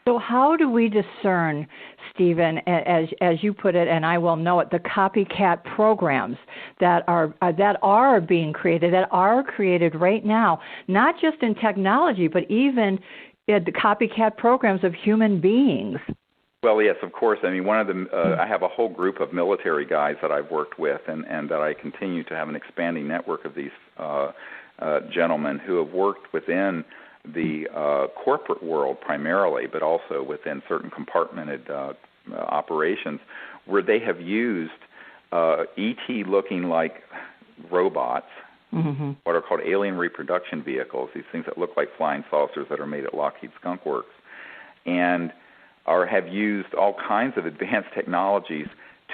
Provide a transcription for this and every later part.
So how do we discern, Stephen, as you put it, and I will know it, the copycat programs that are being created, that are created right now, not just in technology, but even the copycat programs of human beings? Well, yes, of course. I mean, one of them, I have a whole group of military guys that I've worked with, and that I continue to have an expanding network of these gentlemen who have worked within the corporate world primarily, but also within certain compartmented operations, where they have used ET-looking like robots, what are called alien reproduction vehicles, these things that look like flying saucers that are made at Lockheed Skunk Works, and have used all kinds of advanced technologies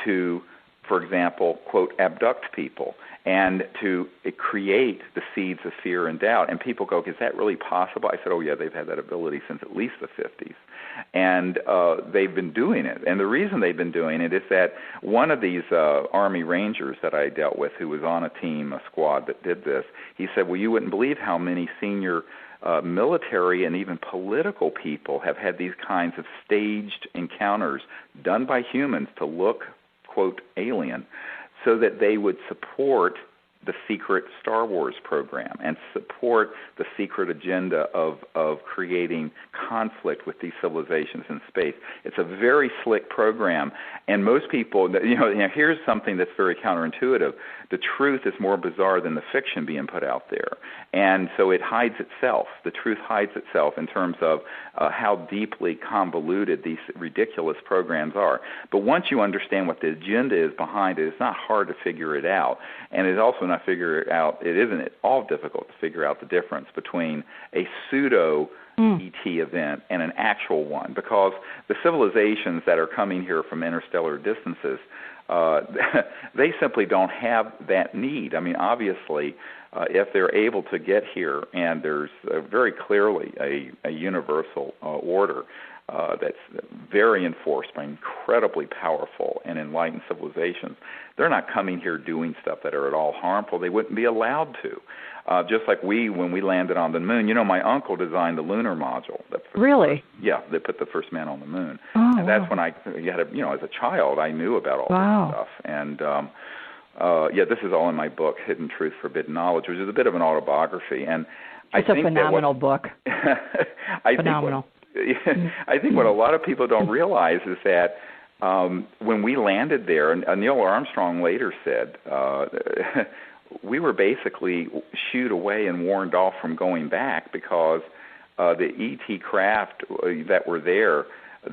to, for example, quote, abduct people and to create the seeds of fear and doubt. And people go, is that really possible? I said, oh, yeah, they've had that ability since at least the 50s. And they've been doing it. And the reason they've been doing it is that one of these Army Rangers that I dealt with, who was on a squad that did this, he said, well, you wouldn't believe how many senior military and even political people have had these kinds of staged encounters done by humans to look, quote, alien, so that they would support the secret Star Wars program and support the secret agenda of creating conflict with these civilizations in space. It's a very slick program, and most people, here's something that's very counterintuitive. The truth is more bizarre than the fiction being put out there, and so it hides itself. The truth hides itself in terms of how deeply convoluted these ridiculous programs are. But once you understand what the agenda is behind it, it's not hard to figure it out, and it's also not it isn't at all difficult to figure out the difference between a pseudo ET event and an actual one, because the civilizations that are coming here from interstellar distances, they simply don't have that need. I mean, obviously, if they're able to get here, and there's very clearly a universal order that's very enforced by incredibly powerful and enlightened civilizations, they're not coming here doing stuff that are at all harmful. They wouldn't be allowed to. Just like when we landed on the moon, my uncle designed the lunar module. Really? Yeah, they put the first man on the moon. Oh, and that's when as a child, I knew about all this stuff. And this is all in my book, Hidden Truth, Forbidden Knowledge, which is a bit of an autobiography. And it's a phenomenal book. Phenomenal. I think what a lot of people don't realize is that when we landed there, and Neil Armstrong later said, we were basically shooed away and warned off from going back because the ET craft that were there,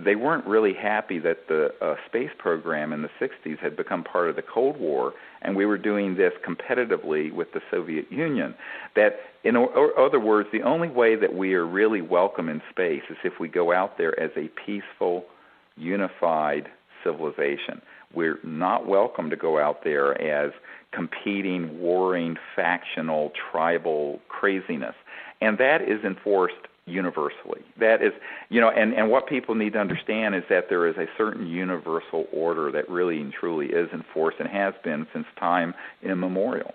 they weren't really happy that the space program in the 60s had become part of the Cold War, and we were doing this competitively with the Soviet Union. That, in other words, the only way that we are really welcome in space is if we go out there as a peaceful, unified civilization. We're not welcome to go out there as competing, warring, factional, tribal craziness. And that is enforced universally. That is, and what people need to understand is that there is a certain universal order that really and truly is enforced and has been since time immemorial.